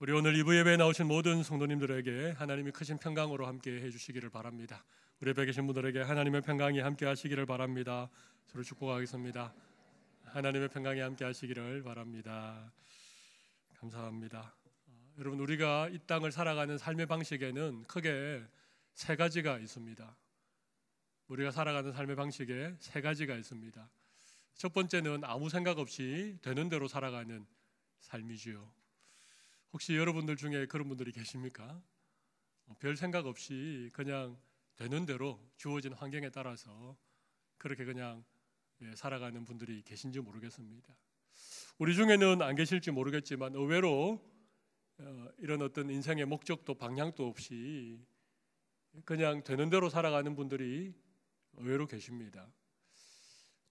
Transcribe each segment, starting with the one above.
우리 오늘 이부 예배에 나오신 모든 성도님들에게 하나님이 크신 평강으로 함께 해주시기를 바랍니다. 우리 예배에 계신 분들에게 하나님의 평강이 함께 하시기를 바랍니다. 서로 축복하겠습니다. 하나님의 평강이 함께 하시기를 바랍니다. 감사합니다. 여러분, 우리가 이 땅을 살아가는 삶의 방식에는 크게 세 가지가 있습니다. 우리가 살아가는 삶의 방식에 세 가지가 있습니다. 첫 번째는 아무 생각 없이 되는 대로 살아가는 삶이지요. 혹시 여러분들 중에 그런 분들이 계십니까? 별 생각 없이 그냥 되는 대로 주어진 환경에 따라서 그렇게 그냥 살아가는 분들이 계신지 모르겠습니다. 우리 중에는 안 계실지 모르겠지만 의외로 이런 어떤 인생의 목적도 방향도 없이 그냥 되는 대로 살아가는 분들이 의외로 계십니다.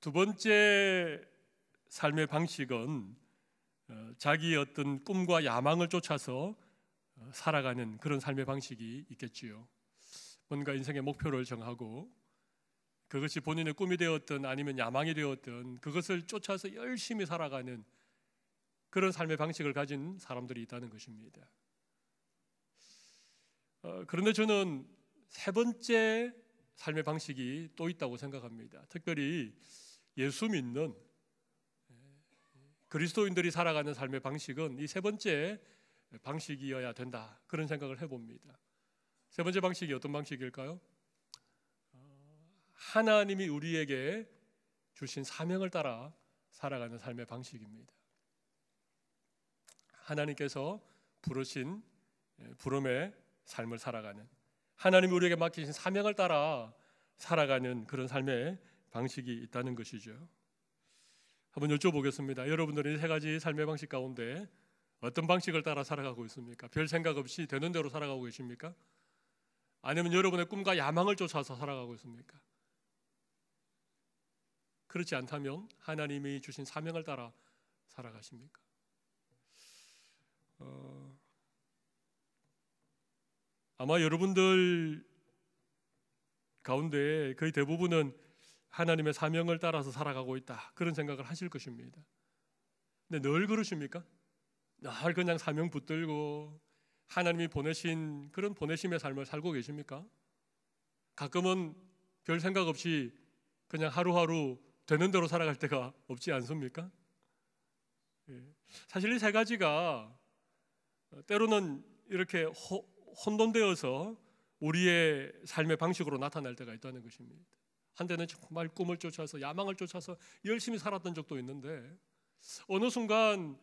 두 번째 삶의 방식은 자기의 어떤 꿈과 야망을 쫓아서 살아가는 그런 삶의 방식이 있겠지요. 뭔가 인생의 목표를 정하고 그것이 본인의 꿈이 되었든 아니면 야망이 되었든 그것을 쫓아서 열심히 살아가는 그런 삶의 방식을 가진 사람들이 있다는 것입니다. 그런데 저는 세 번째 삶의 방식이 또 있다고 생각합니다. 특별히 예수 믿는 그리스도인들이 살아가는 삶의 방식은 이 세 번째 방식이어야 된다, 그런 생각을 해봅니다. 세 번째 방식이 어떤 방식일까요? 하나님이 우리에게 주신 사명을 따라 살아가는 삶의 방식입니다. 하나님께서 부르신 부름의 삶을 살아가는, 하나님이 우리에게 맡기신 사명을 따라 살아가는 그런 삶의 방식이 있다는 것이죠. 한번 여쭤보겠습니다. 여러분들은 이 세 가지 삶의 방식 가운데 어떤 방식을 따라 살아가고 있습니까? 별 생각 없이 되는 대로 살아가고 계십니까? 아니면 여러분의 꿈과 야망을 쫓아서 살아가고 있습니까? 그렇지 않다면 하나님이 주신 사명을 따라 살아가십니까? 아마 여러분들 가운데 거의 대부분은 하나님의 사명을 따라서 살아가고 있다, 그런 생각을 하실 것입니다. 근데 늘 그러십니까? 늘 그냥 사명 붙들고 하나님이 보내신 그런 보내심의 삶을 살고 계십니까? 가끔은 별 생각 없이 그냥 하루하루 되는 대로 살아갈 때가 없지 않습니까? 사실 이 세 가지가 때로는 이렇게 혼돈되어서 우리의 삶의 방식으로 나타날 때가 있다는 것입니다. 한때는 정말 꿈을 쫓아서 야망을 쫓아서 열심히 살았던 적도 있는데 어느 순간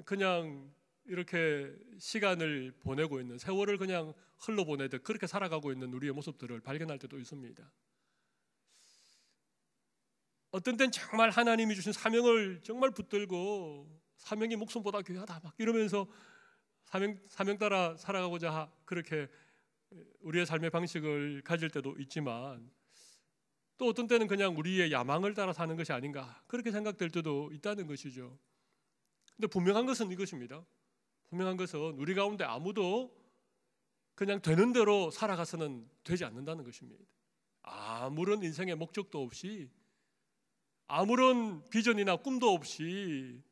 그냥 이렇게 시간을 보내고 있는, 세월을 그냥 흘러보내듯 그렇게 살아가고 있는 우리의 모습들을 발견할 때도 있습니다. 어떤 때는 정말 하나님이 주신 사명을 정말 붙들고 사명이 목숨보다 귀하다 막 이러면서 사명 따라 살아가고자 그렇게 우리의 삶의 방식을 가질 때도 있지만, 또 어떤 때는 그냥 우리의 야망을 따라 사는 것이 아닌가 그렇게 생각될 때도 있다는 것이죠. 근데 분명한 것은 이것입니다. 분명한 것은 우리 가운데 아무도 그냥 되는 대로 살아가서는 되지 않는다는 것입니다. 아무런 인생의 목적도 없이, 아무런 비전이나 꿈도 없이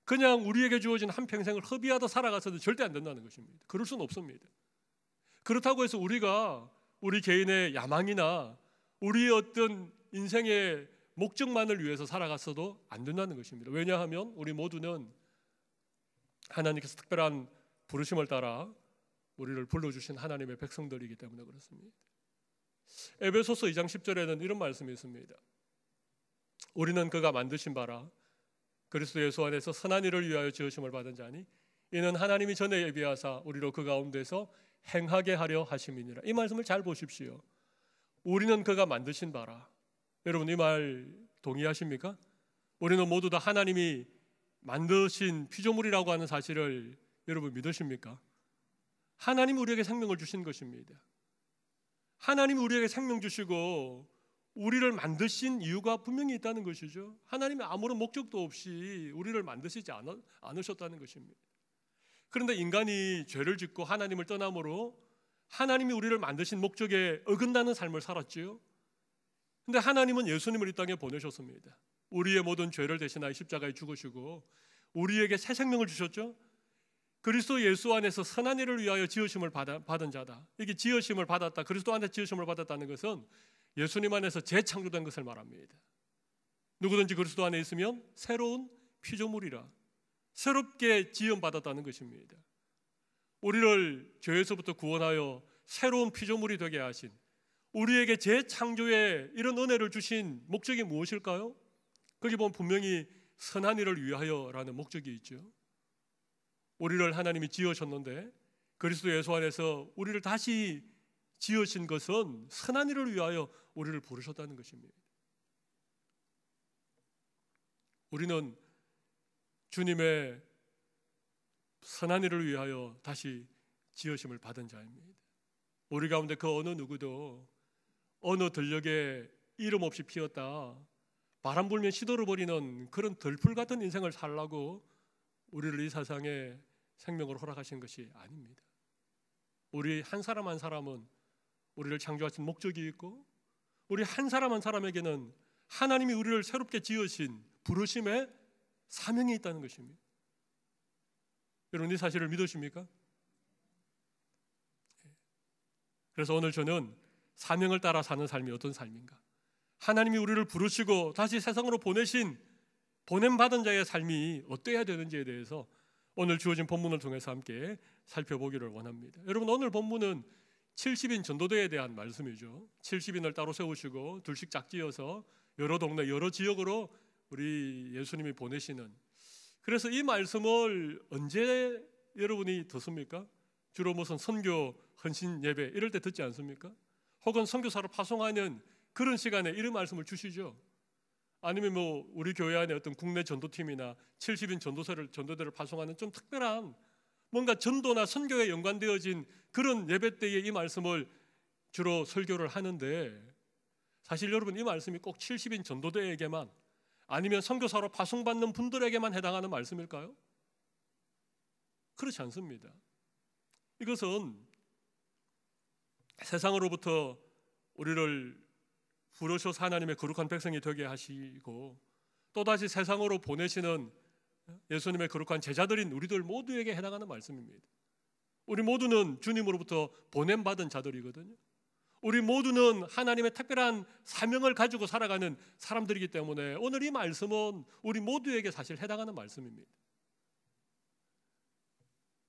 그냥 우리에게 주어진 한평생을 허비하다 살아가서는 절대 안 된다는 것입니다. 그럴 수는 없습니다. 그렇다고 해서 우리가 우리 개인의 야망이나 우리의 어떤 인생의 목적만을 위해서 살아갔어도 안 된다는 것입니다. 왜냐하면 우리 모두는 하나님께서 특별한 부르심을 따라 우리를 불러주신 하나님의 백성들이기 때문에 그렇습니다. 에베소서 2장 10절에는 이런 말씀이 있습니다. 우리는 그가 만드신 바라 그리스도 예수 안에서 선한 일을 위하여 지으심을 받은 자니 이는 하나님이 전에 예비하사 우리로 그 가운데서 행하게 하려 하심이니라. 이 말씀을 잘 보십시오. 우리는 그가 만드신 바라. 여러분, 이 말 동의하십니까? 우리는 모두 다 하나님이 만드신 피조물이라고 하는 사실을 여러분 믿으십니까? 하나님이 우리에게 생명을 주신 것입니다. 하나님이 우리에게 생명 주시고 우리를 만드신 이유가 분명히 있다는 것이죠. 하나님이 아무런 목적도 없이 우리를 만드시지 않으셨다는 것입니다. 그런데 인간이 죄를 짓고 하나님을 떠남으로 하나님이 우리를 만드신 목적에 어긋나는 삶을 살았지요. 그런데 하나님은 예수님을 이 땅에 보내셨습니다. 우리의 모든 죄를 대신하여 십자가에 죽으시고 우리에게 새 생명을 주셨죠. 그리스도 예수 안에서 선한 일을 위하여 지으심을 받은 자다. 이게 지으심을 받았다, 그리스도 안에 지으심을 받았다는 것은 예수님 안에서 재창조된 것을 말합니다. 누구든지 그리스도 안에 있으면 새로운 피조물이라, 새롭게 지음받았다는 것입니다. 우리를 죄에서부터 구원하여 새로운 피조물이 되게 하신, 우리에게 재창조의 이런 은혜를 주신 목적이 무엇일까요? 거기 보면 분명히 선한 일을 위하여라는 목적이 있죠. 우리를 하나님이 지으셨는데 그리스도 예수 안에서 우리를 다시 지으신 것은 선한 일을 위하여 우리를 부르셨다는 것입니다. 우리는 주님의 선한 일을 위하여 다시 지으심을 받은 자입니다. 우리 가운데 그 어느 누구도 어느 들녘에 이름 없이 피었다, 바람 불면 시들어 버리는 그런 들풀 같은 인생을 살라고 우리를 이 세상에 생명을 허락하신 것이 아닙니다. 우리 한 사람 한 사람은 우리를 창조하신 목적이 있고, 우리 한 사람 한 사람에게는 하나님이 우리를 새롭게 지으신 부르심의 사명이 있다는 것입니다. 여러분, 이 사실을 믿으십니까? 그래서 오늘 저는 사명을 따라 사는 삶이 어떤 삶인가, 하나님이 우리를 부르시고 다시 세상으로 보내신 보냄받은 자의 삶이 어떠해야 되는지에 대해서 오늘 주어진 본문을 통해서 함께 살펴보기를 원합니다. 여러분, 오늘 본문은 70인 전도대에 대한 말씀이죠. 70인을 따로 세우시고 둘씩 짝지어서 여러 동네 여러 지역으로 우리 예수님이 보내시는, 그래서 이 말씀을 언제 여러분이 듣습니까? 주로 무슨 선교 헌신 예배 이럴 때 듣지 않습니까? 혹은 선교사로 파송하는 그런 시간에 이런 말씀을 주시죠. 아니면 뭐 우리 교회 안에 어떤 국내 전도팀이나 70인 전도대를 파송하는 좀 특별한 뭔가 전도나 선교에 연관되어진 그런 예배 때에 이 말씀을 주로 설교를 하는데, 사실 여러분, 이 말씀이 꼭 70인 전도대에게만 아니면 선교사로 파송받는 분들에게만 해당하는 말씀일까요? 그렇지 않습니다. 이것은 세상으로부터 우리를 부르셔서 하나님의 거룩한 백성이 되게 하시고 또다시 세상으로 보내시는 예수님의 거룩한 제자들인 우리들 모두에게 해당하는 말씀입니다. 우리 모두는 주님으로부터 보냄받은 자들이거든요. 우리 모두는 하나님의 특별한 사명을 가지고 살아가는 사람들이기 때문에 오늘 이 말씀은 우리 모두에게 사실 해당하는 말씀입니다.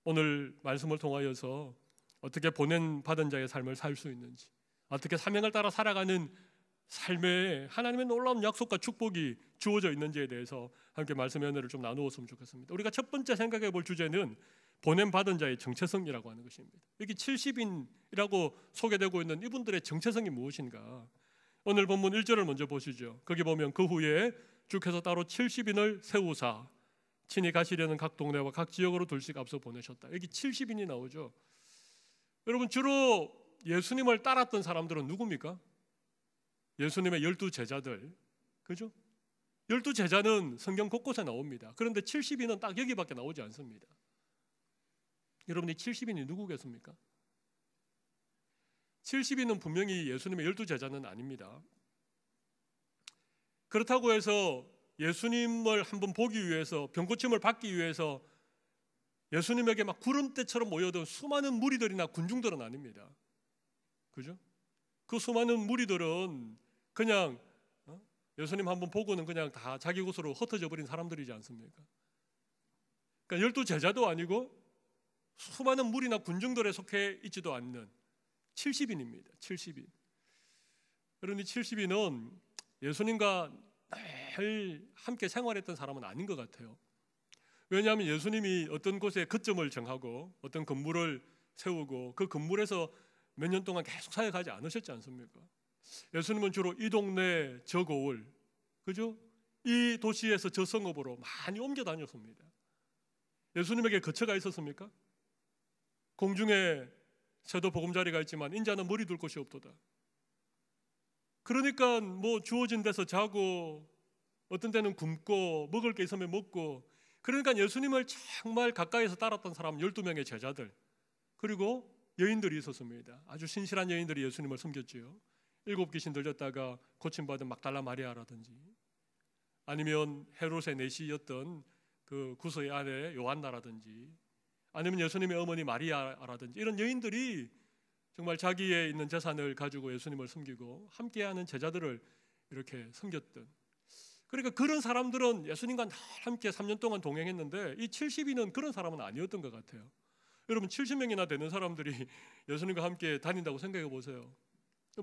오늘 말씀을 통하여서 어떻게 보냄받은 자의 삶을 살 수 있는지, 어떻게 사명을 따라 살아가는 삶에 하나님의 놀라운 약속과 축복이 주어져 있는지에 대해서 함께 말씀의 은혜를 좀 나누었으면 좋겠습니다. 우리가 첫 번째 생각해 볼 주제는 보냄받은 자의 정체성이라고 하는 것입니다. 여기 70인이라고 소개되고 있는 이분들의 정체성이 무엇인가? 오늘 본문 1절을 먼저 보시죠. 거기 보면 그 후에 주께서 따로 70인을 세우사 친히 가시려는 각 동네와 각 지역으로 둘씩 앞서 보내셨다. 여기 70인이 나오죠. 여러분, 주로 예수님을 따랐던 사람들은 누굽니까? 예수님의 12제자들, 그죠? 12제자는 성경 곳곳에 나옵니다. 그런데 70인은 딱 여기밖에 나오지 않습니다. 여러분이 70인이 누구겠습니까? 70인은 분명히 예수님의 12제자는 아닙니다. 그렇다고 해서 예수님을 한번 보기 위해서, 병고침을 받기 위해서 예수님에게 막 구름대처럼 모여든 수많은 무리들이나 군중들은 아닙니다. 그죠? 그 수많은 무리들은 그냥 예수님 한번 보고는 그냥 다 자기 곳으로 흩어져 버린 사람들이지 않습니까? 그러니까 12제자도 아니고 수많은 무리나 군중들에 속해 있지도 않는 70인입니다. 70인. 여러분, 이 70인은 예수님과 늘 함께 생활했던 사람은 아닌 것 같아요. 왜냐하면 예수님이 어떤 곳에 거점을 정하고 어떤 건물을 세우고 그 건물에서 몇 년 동안 계속 사역하지 않으셨지 않습니까? 예수님은 주로 이 동네 저 고을, 그죠? 이 도시에서 저 성읍으로 많이 옮겨 다녔습니다. 예수님에게 거처가 있었습니까? 공중에 새도 보금자리가 있지만 인자는 머리 둘 곳이 없도다. 그러니까 뭐 주어진 데서 자고 어떤 때는 굶고 먹을 게 있으면 먹고, 그러니까 예수님을 정말 가까이서 따랐던 사람 12명의 제자들, 그리고 여인들이 있었습니다. 아주 신실한 여인들이 예수님을 섬겼지요. 7 귀신 들렸다가 고침받은 막달라 마리아라든지, 아니면 헤롯의 내시였던 그 구서의 아내 요한나라든지, 아니면 예수님의 어머니 마리아라든지 이런 여인들이 정말 자기의 있는 재산을 가지고 예수님을 섬기고 함께하는 제자들을 이렇게 섬겼던, 그러니까 그런 사람들은 예수님과 늘 함께 3년 동안 동행했는데 이 70인은 그런 사람은 아니었던 것 같아요. 여러분 70명이나 되는 사람들이 예수님과 함께 다닌다고 생각해 보세요.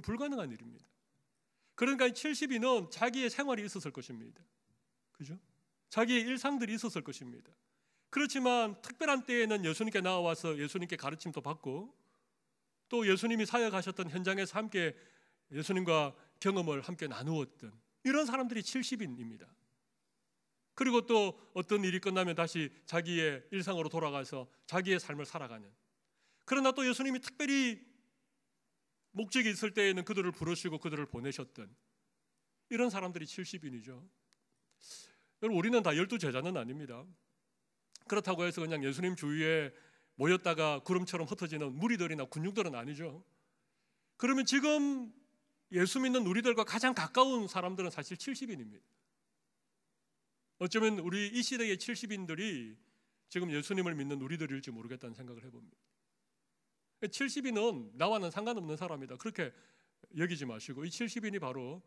불가능한 일입니다. 그러니까 이 70인은 자기의 생활이 있었을 것입니다. 그죠? 자기의 일상들이 있었을 것입니다. 그렇지만 특별한 때에는 예수님께 나와서 예수님께 가르침도 받고 또 예수님이 사역하셨던 현장에서 함께 예수님과 경험을 함께 나누었던 이런 사람들이 70인입니다. 그리고 또 어떤 일이 끝나면 다시 자기의 일상으로 돌아가서 자기의 삶을 살아가는, 그러나 또 예수님이 특별히 목적이 있을 때에는 그들을 부르시고 그들을 보내셨던 이런 사람들이 70인이죠. 여러분 우리는 다 12제자는 아닙니다. 그렇다고 해서 그냥 예수님 주위에 모였다가 구름처럼 흩어지는 무리들이나 군중들은 아니죠. 그러면 지금 예수 믿는 우리들과 가장 가까운 사람들은 사실 70인입니다. 어쩌면 우리 이 시대의 70인들이 지금 예수님을 믿는 우리들일지 모르겠다는 생각을 해봅니다. 70인은 나와는 상관없는 사람이다 그렇게 여기지 마시고 이 70인이 바로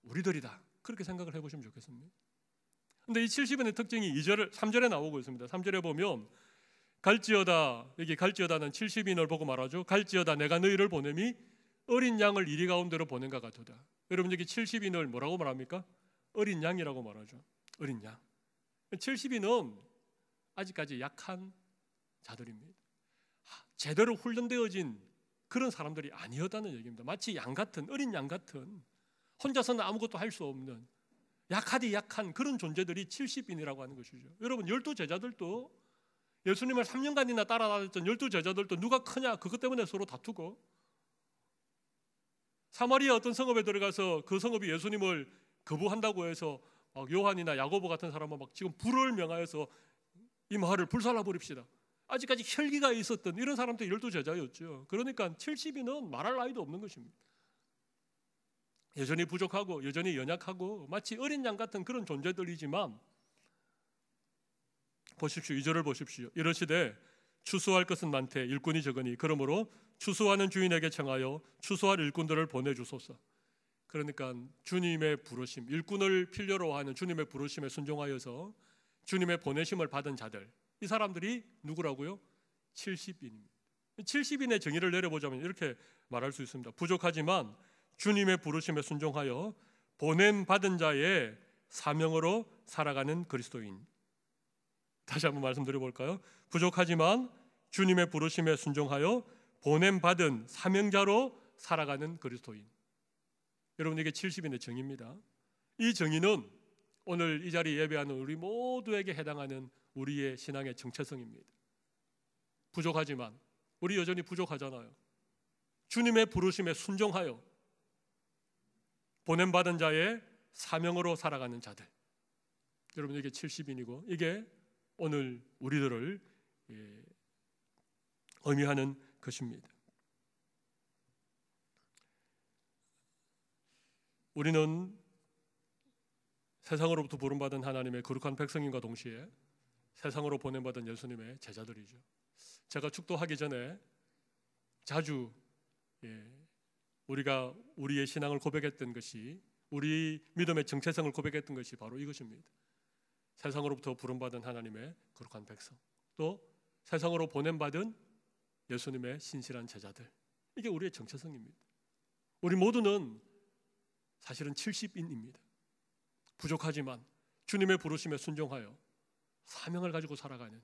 우리들이다 그렇게 생각을 해보시면 좋겠습니다. 그런데 이 70인의 특징이 3절에 나오고 있습니다. 3절에 보면 갈지어다, 여기 갈지어다는 70인을 보고 말하죠. 갈지어다 내가 너희를 보냄이 어린 양을 이리 가운데로 보낸가 같도다. 여러분 여기 70인을 뭐라고 말합니까? 어린 양이라고 말하죠. 어린 양. 70인은 아직까지 약한 자들입니다. 제대로 훈련되어진 그런 사람들이 아니었다는 얘기입니다. 마치 양 같은, 어린 양 같은, 혼자서는 아무것도 할 수 없는 약하디 약한 그런 존재들이 70인이라고 하는 것이죠. 여러분 12제자들도 예수님을 3년간이나 따라다녔던 12제자들도 누가 크냐 그것 때문에 서로 다투고, 사마리아 어떤 성읍에 들어가서 그 성읍이 예수님을 거부한다고 해서 요한이나 야고보 같은 사람은 막 지금 불을 명하여서 이 마을을 불살라 버립시다. 아직까지 혈기가 있었던 이런 사람들이 12제자였죠. 그러니까 70인은 말할 나위도 없는 것입니다. 여전히 부족하고 여전히 연약하고 마치 어린 양 같은 그런 존재들이지만 보십시오. 2절을 보십시오. 이러시되 추수할 것은 많되 일꾼이 적으니 그러므로 추수하는 주인에게 청하여 추수할 일꾼들을 보내주소서. 그러니까 주님의 부르심, 일꾼을 필요로 하는 주님의 부르심에 순종하여서 주님의 보내심을 받은 자들, 이 사람들이 누구라고요? 70인입니다. 70인의 정의를 내려보자면 이렇게 말할 수 있습니다. 부족하지만 주님의 부르심에 순종하여 보냄 받은 자의 사명으로 살아가는 그리스도인. 다시 한번 말씀드려볼까요? 부족하지만 주님의 부르심에 순종하여 보냄 받은 사명자로 살아가는 그리스도인. 여러분 이게 70인의 정의입니다. 이 정의는 오늘 이 자리에 예배하는 우리 모두에게 해당하는 우리의 신앙의 정체성입니다. 부족하지만 우리 여전히 부족하잖아요. 주님의 부르심에 순종하여 보냄받은 자의 사명으로 살아가는 자들. 여러분 이게 70인이고 이게 오늘 우리들을 의미하는 것입니다. 우리는 세상으로부터 부름받은 하나님의 거룩한 백성인과 동시에 세상으로 보냄받은 예수님의 제자들이죠. 제가 축도하기 전에 자주 우리가 우리의 신앙을 고백했던 것이, 우리 믿음의 정체성을 고백했던 것이 바로 이것입니다. 세상으로부터 부름받은 하나님의 거룩한 백성, 또 세상으로 보냄받은 예수님의 신실한 제자들, 이게 우리의 정체성입니다. 우리 모두는 사실은 70인입니다. 부족하지만 주님의 부르심에 순종하여 사명을 가지고 살아가는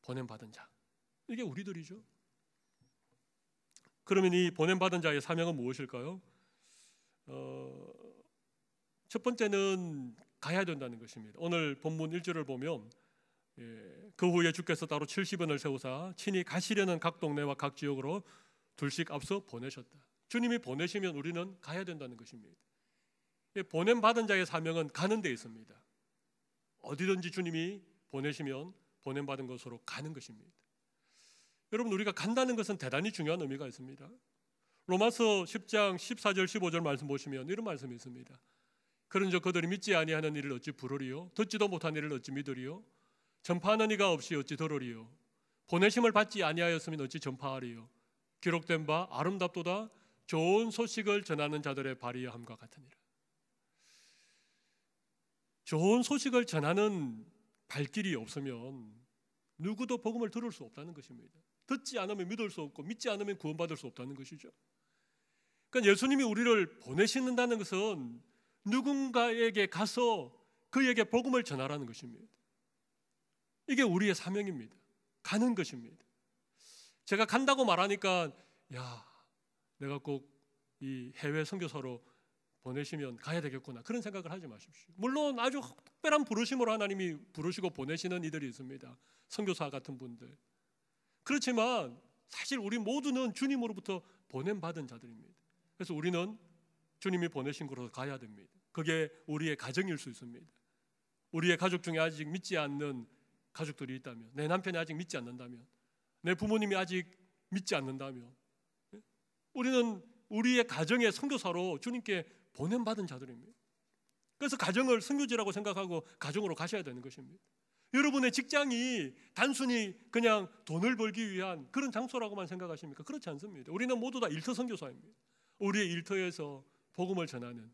보냄받은 자, 이게 우리들이죠. 그러면 이 보냄받은 자의 사명은 무엇일까요? 첫 번째는 가야 된다는 것입니다. 오늘 본문 1절을 보면 그 후에 주께서 따로 70인을 세우사 친히 가시려는 각 동네와 각 지역으로 둘씩 앞서 보내셨다. 주님이 보내시면 우리는 가야 된다는 것입니다. 보냄받은 자의 사명은 가는 데 있습니다. 어디든지 주님이 보내시면 보냄받은 곳으로 가는 것입니다. 여러분 우리가 간다는 것은 대단히 중요한 의미가 있습니다. 로마서 10장 14절 15절 말씀 보시면 이런 말씀이 있습니다. 그런즉 그들이 믿지 아니하는 이를 어찌 부르리요? 듣지도 못한 이를 어찌 믿으리요? 전파하는 이가 없이 어찌 들으리요? 보내심을 받지 아니하였으면 어찌 전파하리요. 기록된 바 아름답도다 좋은 소식을 전하는 자들의 발이함과 같으니라. 좋은 소식을 전하는 발길이 없으면 누구도 복음을 들을 수 없다는 것입니다. 듣지 않으면 믿을 수 없고 믿지 않으면 구원받을 수 없다는 것이죠. 그러니까 예수님이 우리를 보내신다는 것은 누군가에게 가서 그에게 복음을 전하라는 것입니다. 이게 우리의 사명입니다. 가는 것입니다. 제가 간다고 말하니까 내가 꼭 이 해외 선교사로 보내시면 가야 되겠구나 그런 생각을 하지 마십시오. 물론 아주 특별한 부르심으로 하나님이 부르시고 보내시는 이들이 있습니다. 선교사 같은 분들. 그렇지만 사실 우리 모두는 주님으로부터 보냄받은 자들입니다. 그래서 우리는 주님이 보내신 곳으로 가야 됩니다. 그게 우리의 가정일 수 있습니다. 우리의 가족 중에 아직 믿지 않는 가족들이 있다면, 내 남편이 아직 믿지 않는다면, 내 부모님이 아직 믿지 않는다면, 우리는 우리의 가정의 선교사로 주님께 보냄받은 자들입니다. 그래서 가정을 선교지라고 생각하고 가정으로 가셔야 되는 것입니다. 여러분의 직장이 단순히 그냥 돈을 벌기 위한 그런 장소라고만 생각하십니까? 그렇지 않습니다. 우리는 모두 다 일터 선교사입니다. 우리의 일터에서 복음을 전하는,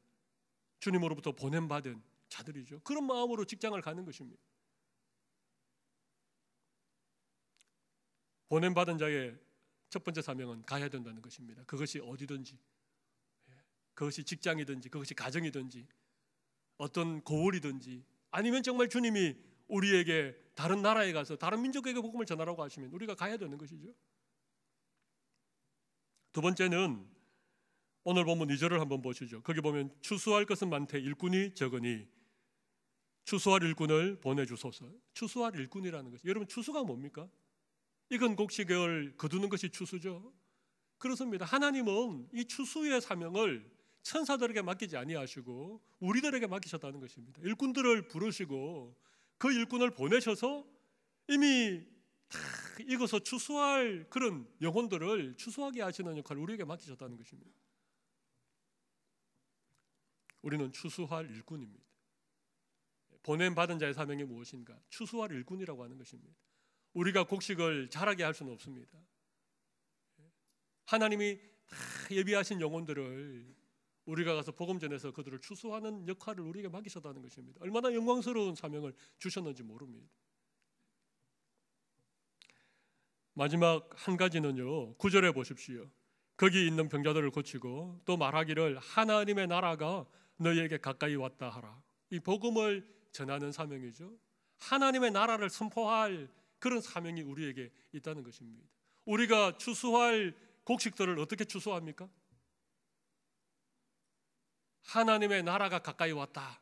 주님으로부터 보냄받은 자들이죠. 그런 마음으로 직장을 가는 것입니다. 보냄받은 자의 첫 번째 사명은 가야 된다는 것입니다. 그것이 어디든지, 그것이 직장이든지, 그것이 가정이든지, 어떤 고을이든지, 아니면 정말 주님이 우리에게 다른 나라에 가서 다른 민족에게 복음을 전하라고 하시면 우리가 가야 되는 것이죠. 두 번째는 오늘 본문 2절을 한번 보시죠. 거기 보면 추수할 것은 많되 일꾼이 적으니 추수할 일꾼을 보내주소서. 추수할 일꾼이라는 것이, 여러분 추수가 뭡니까? 익은 곡식을 거두는 것이 추수죠. 그렇습니다. 하나님은 이 추수의 사명을 천사들에게 맡기지 아니하시고 우리들에게 맡기셨다는 것입니다. 일꾼들을 부르시고 그 일꾼을 보내셔서 이미 다 익어서 추수할 그런 영혼들을 추수하게 하시는 역할을 우리에게 맡기셨다는 것입니다. 우리는 추수할 일꾼입니다. 보냄받은 자의 사명이 무엇인가? 추수할 일꾼이라고 하는 것입니다. 우리가 곡식을 자라게 할 수는 없습니다. 하나님이 다 예비하신 영혼들을 우리가 가서 복음 전해서 그들을 추수하는 역할을 우리에게 맡기셨다는 것입니다. 얼마나 영광스러운 사명을 주셨는지 모릅니다. 마지막 한 가지는요, 9절에 보십시오. 거기 있는 병자들을 고치고 또 말하기를 하나님의 나라가 너희에게 가까이 왔다 하라. 이 복음을 전하는 사명이죠. 하나님의 나라를 선포할 그런 사명이 우리에게 있다는 것입니다. 우리가 추수할 곡식들을 어떻게 추수합니까? 하나님의 나라가 가까이 왔다.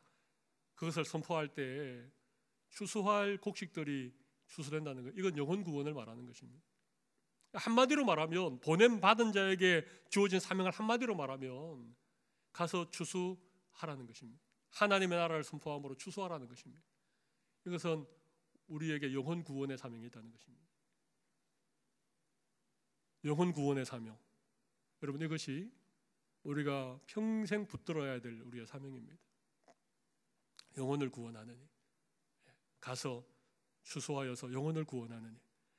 그것을 선포할 때 추수할 곡식들이 추수된다는 것. 이건 영혼 구원을 말하는 것입니다. 한마디로 말하면 보냄받은 자에게 주어진 사명을 한마디로 말하면 가서 추수하라는 것입니다. 하나님의 나라를 선포함으로 추수하라는 것입니다. 이것은 우리에게 영혼 구원의 사명이 있다는 것입니다. 영혼 구원의 사명. 여러분 이것이 우리가 평생 붙들어야 될 우리의 사명입니다. 영혼을 구원하느니, 가서 추수하여서 영혼을 구원하느니,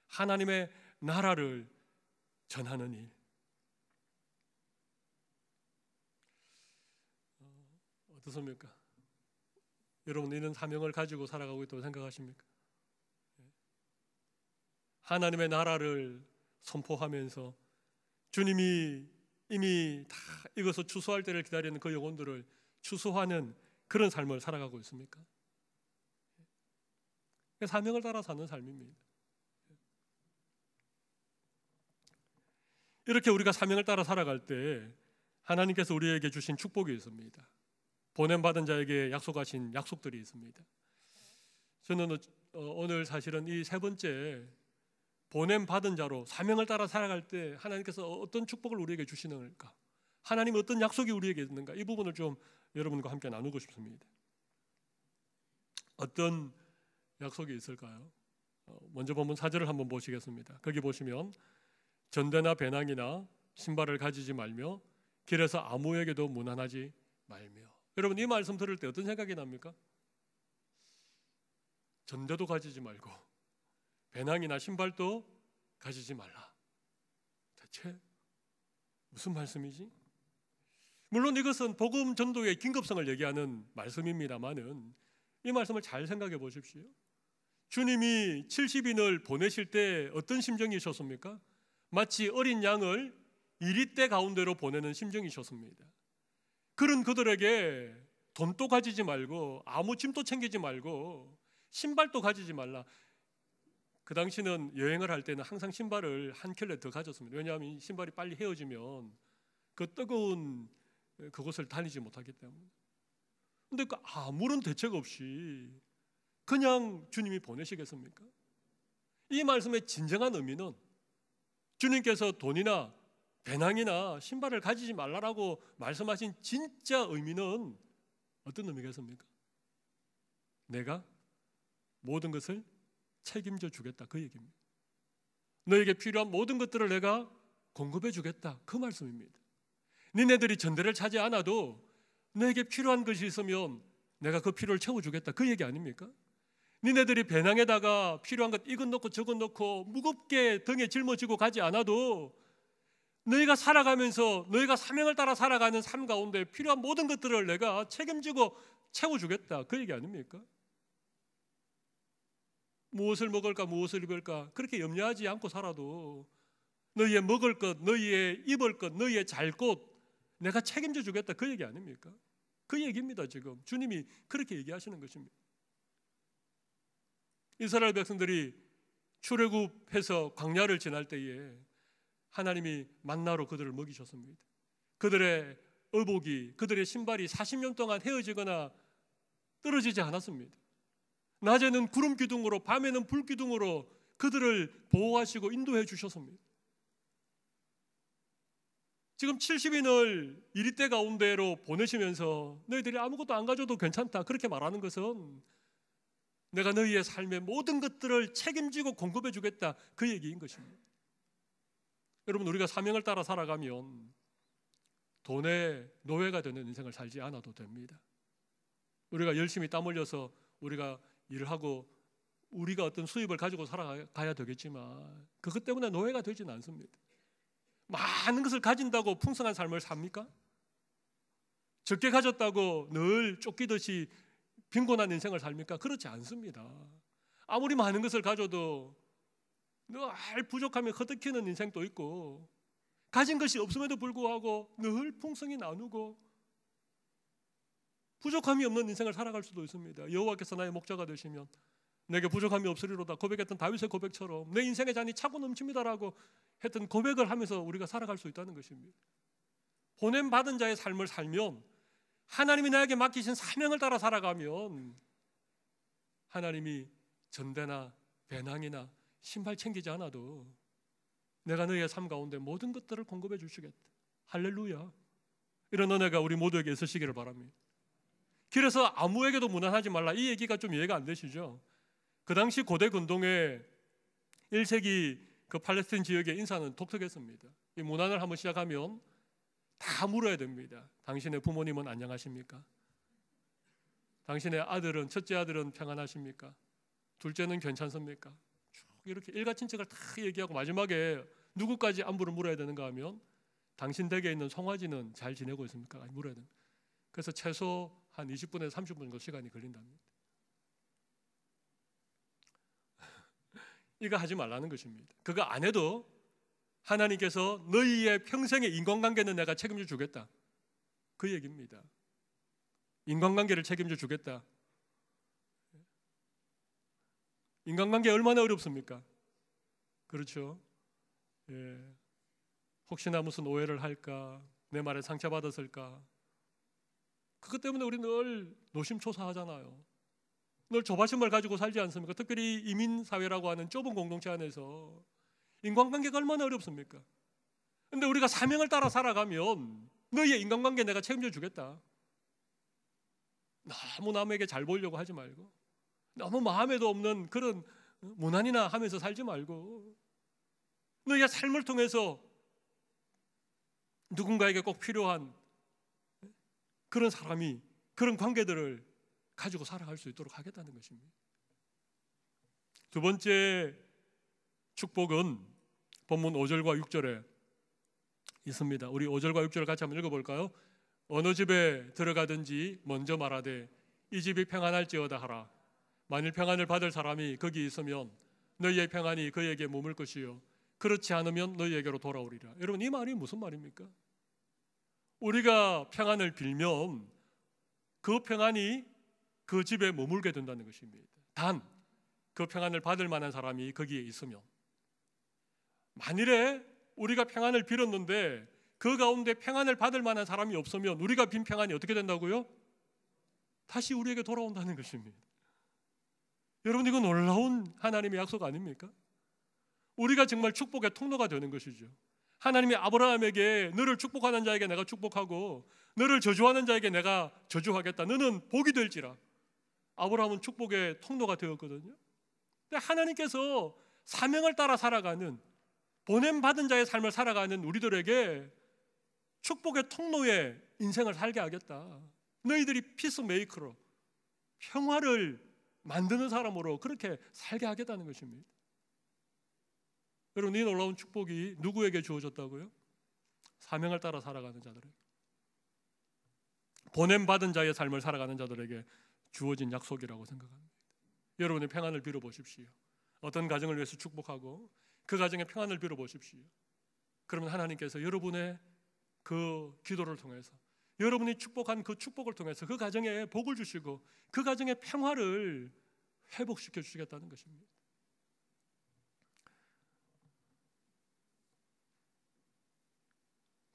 하나님의 나라를 전하는 일. 어떻습니까? 여러분 이런 사명을 가지고 살아가고 있다고 생각하십니까? 하나님의 나라를 선포하면서 주님이 이미 다 익어서 추수할 때를 기다리는 그 영혼들을 추수하는 그런 삶을 살아가고 있습니까? 사명을 따라 사는 삶입니다. 이렇게 우리가 사명을 따라 살아갈 때 하나님께서 우리에게 주신 축복이 있습니다. 보냄받은 자에게 약속하신 약속들이 있습니다. 저는 오늘 사실은 이 세 번째 보냄받은 자로 사명을 따라 살아갈 때 하나님께서 어떤 축복을 우리에게 주시는가, 하나님 어떤 약속이 우리에게 있는가, 이 부분을 좀 여러분과 함께 나누고 싶습니다. 어떤 약속이 있을까요? 먼저 본문 4절을 한번 보시겠습니다. 거기 보시면 전대나 배낭이나 신발을 가지지 말며 길에서 아무에게도 문안하지 말며. 여러분 이 말씀 들을 때 어떤 생각이 납니까? 전대도 가지지 말고 배낭이나 신발도 가지지 말라. 대체 무슨 말씀이지? 물론 이것은 복음 전도의 긴급성을 얘기하는 말씀입니다만은 이 말씀을 잘 생각해 보십시오. 주님이 70인을 보내실 때 어떤 심정이셨습니까? 마치 어린 양을 이리떼 가운데로 보내는 심정이셨습니다. 그런 그들에게 돈도 가지지 말고 아무 짐도 챙기지 말고 신발도 가지지 말라. 그 당시는 여행을 할 때는 항상 신발을 한 켤레 더 가졌습니다. 왜냐하면 신발이 빨리 헤어지면 그 뜨거운 그곳을 다니지 못하기 때문에. 근데 그 아무런 대책 없이 그냥 주님이 보내시겠습니까? 이 말씀의 진정한 의미는 주님께서 돈이나 배낭이나 신발을 가지지 말라라고 말씀하신 진짜 의미는 어떤 의미겠습니까? 내가 모든 것을 책임져 주겠다, 그 얘기입니다. 너에게 필요한 모든 것들을 내가 공급해 주겠다, 그 말씀입니다. 니네들이 전대를 차지 않아도 너에게 필요한 것이 있으면 내가 그 필요를 채워주겠다, 그 얘기 아닙니까? 니네들이 배낭에다가 필요한 것 이것 넣고 저것 넣고 무겁게 등에 짊어지고 가지 않아도 너희가 살아가면서 너희가 사명을 따라 살아가는 삶 가운데 필요한 모든 것들을 내가 책임지고 채워주겠다, 그 얘기 아닙니까? 무엇을 먹을까 무엇을 입을까 그렇게 염려하지 않고 살아도 너희의 먹을 것, 너희의 입을 것, 너희의 잘 곳 내가 책임져 주겠다, 그 얘기 아닙니까? 그 얘기입니다. 지금 주님이 그렇게 얘기하시는 것입니다. 이스라엘 백성들이 출애굽해서 광야를 지날 때에 하나님이 만나로 그들을 먹이셨습니다. 그들의 의복이, 그들의 신발이 40년 동안 헤어지거나 떨어지지 않았습니다. 낮에는 구름 기둥으로, 밤에는 불 기둥으로 그들을 보호하시고 인도해 주셨습니다. 지금 70인을 이리떼 가운데로 보내시면서 너희들이 아무것도 안 가져도 괜찮다, 그렇게 말하는 것은 내가 너희의 삶의 모든 것들을 책임지고 공급해 주겠다, 그 얘기인 것입니다. 여러분, 우리가 사명을 따라 살아가면 돈의 노예가 되는 인생을 살지 않아도 됩니다. 우리가 열심히 땀 흘려서 우리가 일을 하고 우리가 어떤 수입을 가지고 살아가야 되겠지만 그것 때문에 노예가 되지는 않습니다. 많은 것을 가진다고 풍성한 삶을 삽니까? 적게 가졌다고 늘 쫓기듯이 빈곤한 인생을 삽니까? 그렇지 않습니다. 아무리 많은 것을 가져도 늘 부족하며 허덕이는 인생도 있고 가진 것이 없음에도 불구하고 늘 풍성히 나누고 부족함이 없는 인생을 살아갈 수도 있습니다. 여호와께서 나의 목자가 되시면 내게 부족함이 없으리로다 고백했던 다윗의 고백처럼 내 인생의 잔이 차고 넘칩니다라고 했던 고백을 하면서 우리가 살아갈 수 있다는 것입니다. 보냄받은 자의 삶을 살면, 하나님이 나에게 맡기신 사명을 따라 살아가면 하나님이 전대나 배낭이나 신발 챙기지 않아도 내가 너희의 삶 가운데 모든 것들을 공급해 주시겠다. 할렐루야. 이런 은혜가 우리 모두에게 있으시기를 바랍니다. 그래서 아무에게도 무난하지 말라, 이 얘기가 좀 이해가 안 되시죠? 그 당시 고대 근동의 1세기 그 팔레스타인 지역의 인사는 독특했습니다. 이 문안을 한번 시작하면 다 물어야 됩니다. 당신의 부모님은 안녕하십니까? 당신의 아들은, 첫째 아들은 평안하십니까? 둘째는 괜찮습니까? 쭉 이렇게 일가친척을 다 얘기하고 마지막에 누구까지 안부를 물어야 되는가 하면 당신 댁에 있는 송아지는 잘 지내고 있습니까? 물어야 됩니다. 그래서 최소 한 20분에서 30분 정도 시간이 걸린답니다. 이거 하지 말라는 것입니다. 그거 안 해도 하나님께서 너희의 평생의 인간관계는 내가 책임져 주겠다, 그 얘기입니다. 인간관계를 책임져 주겠다. 인간관계 얼마나 어렵습니까? 그렇죠? 예. 혹시나 무슨 오해를 할까, 내 말에 상처받았을까, 그것 때문에 우리 늘 노심초사하잖아요. 늘 조바심을 가지고 살지 않습니까? 특별히 이민사회라고 하는 좁은 공동체 안에서 인간관계가 얼마나 어렵습니까? 그런데 우리가 사명을 따라 살아가면 너희의 인간관계 내가 책임져 주겠다. 너무 남에게 잘 보이려고 하지 말고, 너무 마음에도 없는 그런 무난이나 하면서 살지 말고, 너희의 삶을 통해서 누군가에게 꼭 필요한 그런 사람이, 그런 관계들을 가지고 살아갈 수 있도록 하겠다는 것입니다. 두 번째 축복은 본문 5절과 6절에 있습니다. 우리 5절과 6절을 같이 한번 읽어볼까요? 어느 집에 들어가든지 먼저 말하되 이 집이 평안할지어다 하라. 만일 평안을 받을 사람이 거기 있으면 너희의 평안이 그에게 머물 것이요 그렇지 않으면 너희에게로 돌아오리라. 여러분, 이 말이 무슨 말입니까? 우리가 평안을 빌면 그 평안이 그 집에 머물게 된다는 것입니다. 단 그 평안을 받을 만한 사람이 거기에 있으면, 만일에 우리가 평안을 빌었는데 그 가운데 평안을 받을 만한 사람이 없으면 우리가 빈 평안이 어떻게 된다고요? 다시 우리에게 돌아온다는 것입니다. 여러분, 이거 놀라운 하나님의 약속 아닙니까? 우리가 정말 축복의 통로가 되는 것이죠. 하나님이 아브라함에게 너를 축복하는 자에게 내가 축복하고 너를 저주하는 자에게 내가 저주하겠다. 너는 복이 될지라. 아브라함은 축복의 통로가 되었거든요. 근데 하나님께서 사명을 따라 살아가는, 보냄받은 자의 삶을 살아가는 우리들에게 축복의 통로에 인생을 살게 하겠다. 너희들이 피스메이커로, 평화를 만드는 사람으로 그렇게 살게 하겠다는 것입니다. 여러분, 이 놀라운 축복이 누구에게 주어졌다고요? 사명을 따라 살아가는 자들에게, 보냄받은 자의 삶을 살아가는 자들에게 주어진 약속이라고 생각합니다. 여러분의 평안을 빌어보십시오. 어떤 가정을 위해서 축복하고 그 가정의 평안을 빌어보십시오. 그러면 하나님께서 여러분의 그 기도를 통해서, 여러분이 축복한 그 축복을 통해서 그 가정에 복을 주시고 그 가정의 평화를 회복시켜 주시겠다는 것입니다.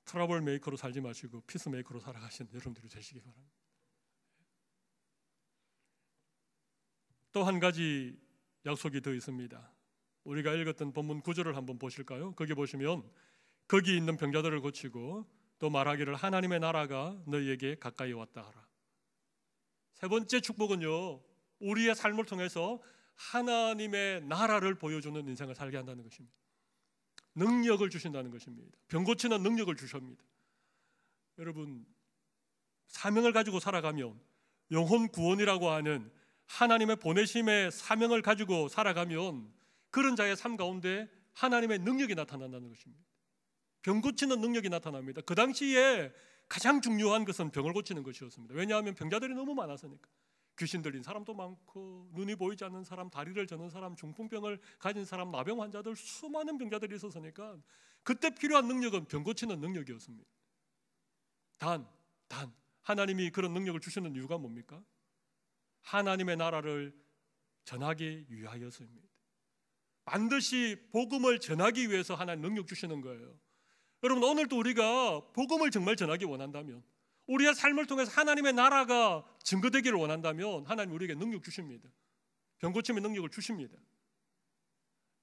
트러블 메이커로 살지 마시고 피스 메이커로 살아가신 여러분들이 되시기 바랍니다. 또 한 가지 약속이 더 있습니다. 우리가 읽었던 본문 9절을 한번 보실까요? 거기 보시면 거기 있는 병자들을 고치고 또 말하기를 하나님의 나라가 너희에게 가까이 왔다 하라. 세 번째 축복은요, 우리의 삶을 통해서 하나님의 나라를 보여주는 인생을 살게 한다는 것입니다. 능력을 주신다는 것입니다. 병 고치는 능력을 주십니다. 여러분, 사명을 가지고 살아가면, 영혼 구원이라고 하는 하나님의 보내심의 사명을 가지고 살아가면 그런 자의 삶 가운데 하나님의 능력이 나타난다는 것입니다. 병 고치는 능력이 나타납니다. 그 당시에 가장 중요한 것은 병을 고치는 것이었습니다. 왜냐하면 병자들이 너무 많았으니까. 귀신 들린 사람도 많고, 눈이 보이지 않는 사람, 다리를 저는 사람, 중풍병을 가진 사람, 나병 환자들, 수많은 병자들이 있었으니까 그때 필요한 능력은 병 고치는 능력이었습니다. 단 하나님이 그런 능력을 주시는 이유가 뭡니까? 하나님의 나라를 전하기 위하여서입니다. 반드시 복음을 전하기 위해서 하나님 능력 주시는 거예요. 여러분, 오늘도 우리가 복음을 정말 전하기 원한다면, 우리의 삶을 통해서 하나님의 나라가 증거되기를 원한다면 하나님 우리에게 능력 주십니다. 병 고침의 능력을 주십니다.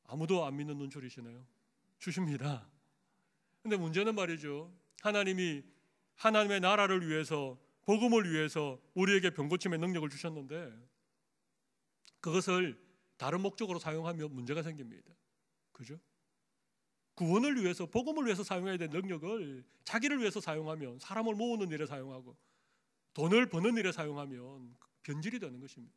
아무도 안 믿는 눈초리시나요? 주십니다. 근데 문제는 말이죠, 하나님이 하나님의 나라를 위해서, 복음을 위해서 우리에게 병 고침의 능력을 주셨는데 그것을 다른 목적으로 사용하면 문제가 생깁니다. 그죠? 구원을 위해서, 복음을 위해서 사용해야 될 능력을 자기를 위해서 사용하면, 사람을 모으는 일에 사용하고 돈을 버는 일에 사용하면 변질이 되는 것입니다.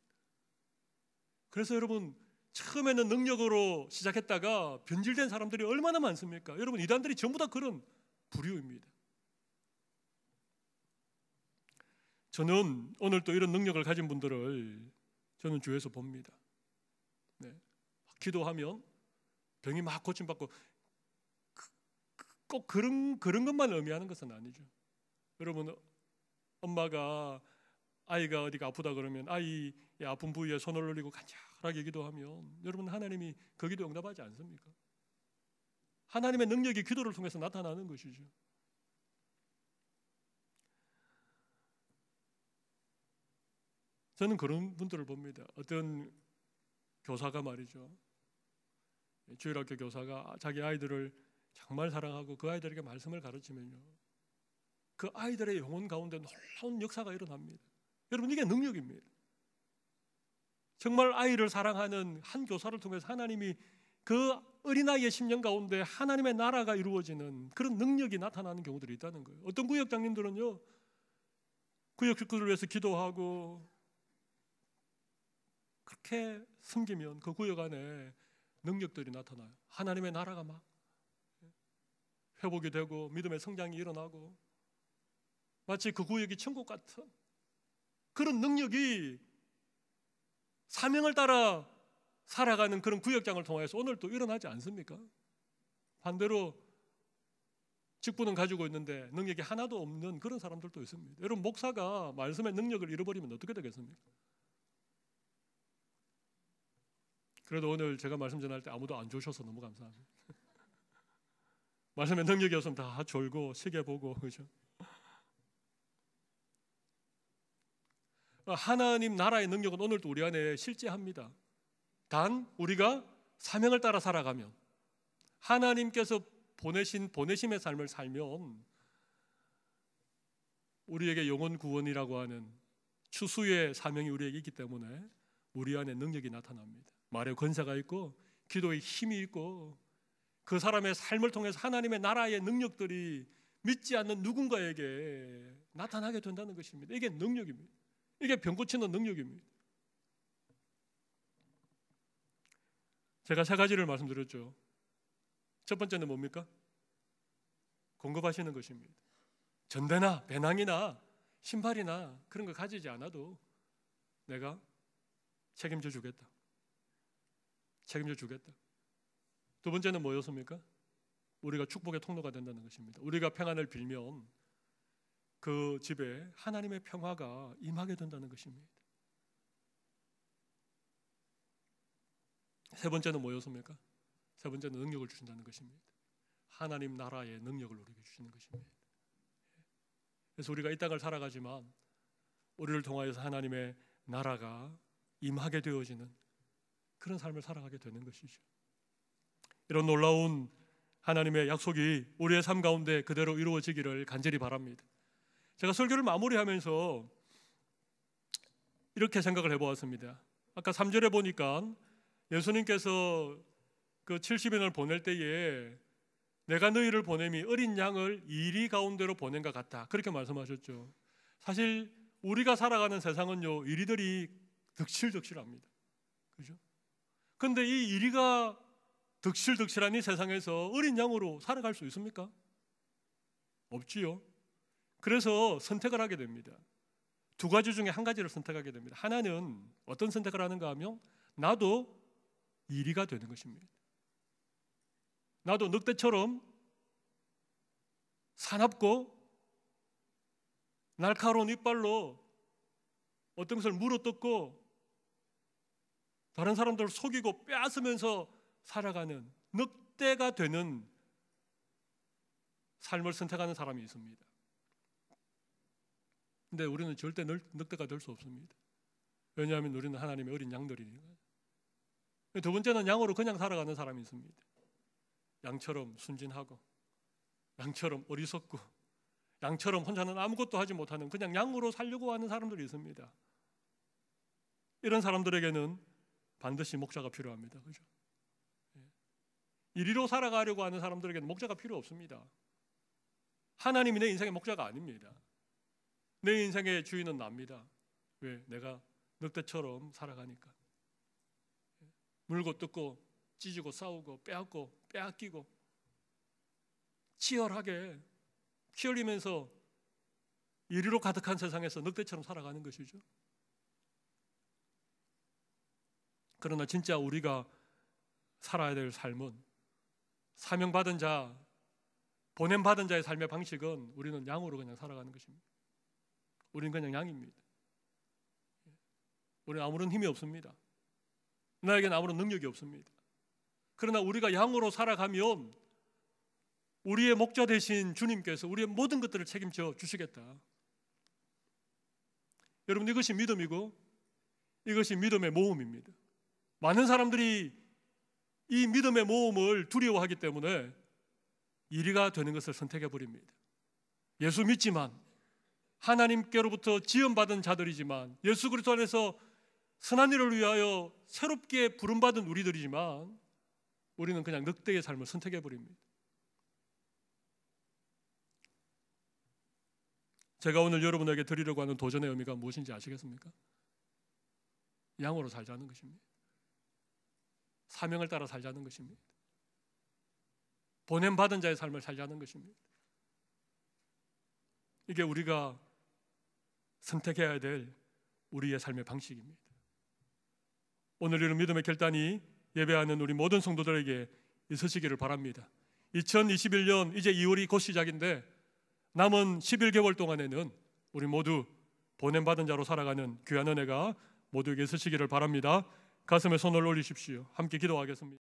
그래서 여러분, 처음에는 능력으로 시작했다가 변질된 사람들이 얼마나 많습니까? 여러분, 이단들이 전부 다 그런 부류입니다. 저는 오늘 또 이런 능력을 가진 분들을 저는 주위에서 봅니다. 네. 기도하면 병이 막 고침받고, 꼭 그런 것만 의미하는 것은 아니죠. 여러분, 엄마가 아이가 어디가 아프다 그러면 아이의 아픈 부위에 손을 올리고 간절하게 기도하면 여러분, 하나님이 그 기도 응답하지 않습니까? 하나님의 능력이 기도를 통해서 나타나는 것이죠. 저는 그런 분들을 봅니다. 어떤 교사가 말이죠, 주일학교 교사가 자기 아이들을 정말 사랑하고 그 아이들에게 말씀을 가르치면요, 그 아이들의 영혼 가운데 놀라운 역사가 일어납니다. 여러분, 이게 능력입니다. 정말 아이를 사랑하는 한 교사를 통해서 하나님이 그 어린아이의 심령 가운데 하나님의 나라가 이루어지는 그런 능력이 나타나는 경우들이 있다는 거예요. 어떤 구역장님들은요, 구역 식구들을 위해서 기도하고 그렇게 섬기면 그 구역 안에 능력들이 나타나요. 하나님의 나라가 막 회복이 되고 믿음의 성장이 일어나고 마치 그 구역이 천국 같은 그런 능력이 사명을 따라 살아가는 그런 구역장을 통해서 오늘 또 일어나지 않습니까? 반대로 직분은 가지고 있는데 능력이 하나도 없는 그런 사람들도 있습니다. 여러분, 목사가 말씀의 능력을 잃어버리면 어떻게 되겠습니까? 그래도 오늘 제가 말씀 전할 때 아무도 안 주셔서 너무 감사합니다. 말씀의 능력이 없으면 다 졸고 시계 보고, 그죠? 하나님 나라의 능력은 오늘도 우리 안에 실제합니다. 단 우리가 사명을 따라 살아가면, 하나님께서 보내심의 삶을 살면 우리에게 영혼 구원이라고 하는 추수의 사명이 우리에게 있기 때문에 우리 안에 능력이 나타납니다. 말에 권세가 있고 기도에 힘이 있고 그 사람의 삶을 통해서 하나님의 나라의 능력들이 믿지 않는 누군가에게 나타나게 된다는 것입니다. 이게 능력입니다. 이게 병 고치는 능력입니다. 제가 세 가지를 말씀드렸죠. 첫 번째는 뭡니까? 공급하시는 것입니다. 전대나 배낭이나 신발이나 그런 거 가지지 않아도 내가 책임져 주겠다. 책임져 주겠다. 두 번째는 뭐였습니까? 우리가 축복의 통로가 된다는 것입니다. 우리가 평안을 빌면 그 집에 하나님의 평화가 임하게 된다는 것입니다. 세 번째는 뭐였습니까? 세 번째는 능력을 주신다는 것입니다. 하나님 나라의 능력을 우리에게 주시는 것입니다. 그래서 우리가 이 땅을 살아가지만 우리를 통하여서 하나님의 나라가 임하게 되어지는 그런 삶을 살아가게 되는 것이죠. 이런 놀라운 하나님의 약속이 우리의 삶 가운데 그대로 이루어지기를 간절히 바랍니다. 제가 설교를 마무리하면서 이렇게 생각을 해보았습니다. 아까 3절에 보니까 예수님께서 그 70인을 보낼 때에 내가 너희를 보냄이 어린 양을 이리 가운데로 보낸 것 같다, 그렇게 말씀하셨죠. 사실 우리가 살아가는 세상은요, 이리들이 득실득실합니다. 그죠? 근데 이 이리가 득실득실한 이 세상에서 어린 양으로 살아갈 수 있습니까? 없지요. 그래서 선택을 하게 됩니다. 두 가지 중에 한 가지를 선택하게 됩니다. 하나는 어떤 선택을 하는가 하면 나도 이리가 되는 것입니다. 나도 늑대처럼 사납고 날카로운 이빨로 어떤 것을 물어뜯고 다른 사람들을 속이고 빼앗으면서 살아가는 늑대가 되는 삶을 선택하는 사람이 있습니다. 근데 우리는 절대 늑대가 될 수 없습니다. 왜냐하면 우리는 하나님의 어린 양들이니까요. 두 번째는 양으로 그냥 살아가는 사람이 있습니다. 양처럼 순진하고 양처럼 어리석고 양처럼 혼자는 아무것도 하지 못하는 그냥 양으로 살려고 하는 사람들이 있습니다. 이런 사람들에게는 반드시 목자가 필요합니다. 그죠? 이리로 살아가려고 하는 사람들에게는 목자가 필요 없습니다. 하나님이 내 인생의 목자가 아닙니다. 내 인생의 주인은 납니다. 왜? 내가 늑대처럼 살아가니까. 물고 뜯고 찢고 싸우고 빼앗고 빼앗기고 치열하게 피 흘리면서 이리로 가득한 세상에서 늑대처럼 살아가는 것이죠. 그러나 진짜 우리가 살아야 될 삶은, 사명받은 자, 보냄받은 자의 삶의 방식은 우리는 양으로 그냥 살아가는 것입니다. 우리는 그냥 양입니다. 우리는 아무런 힘이 없습니다. 나에게는 아무런 능력이 없습니다. 그러나 우리가 양으로 살아가면 우리의 목자 되신 주님께서 우리의 모든 것들을 책임져 주시겠다. 여러분, 이것이 믿음이고 이것이 믿음의 모험입니다. 많은 사람들이 이 믿음의 모험을 두려워하기 때문에 이리가 되는 것을 선택해버립니다. 예수 믿지만, 하나님께로부터 지원받은 자들이지만, 예수 그리스도 안에서 선한 일을 위하여 새롭게 부름받은 우리들이지만 우리는 그냥 늑대의 삶을 선택해버립니다. 제가 오늘 여러분에게 드리려고 하는 도전의 의미가 무엇인지 아시겠습니까? 양으로 살자는 것입니다. 사명을 따라 살자는 것입니다. 보냄받은 자의 삶을 살자는 것입니다. 이게 우리가 선택해야 될 우리의 삶의 방식입니다. 오늘 이런 믿음의 결단이 예배하는 우리 모든 성도들에게 있으시기를 바랍니다. 2021년 이제 2월이 곧 시작인데 남은 11개월 동안에는 우리 모두 보냄받은 자로 살아가는 귀한 은혜가 모두에게 있으시기를 바랍니다. 가슴에 손을 올리십시오. 함께 기도하겠습니다.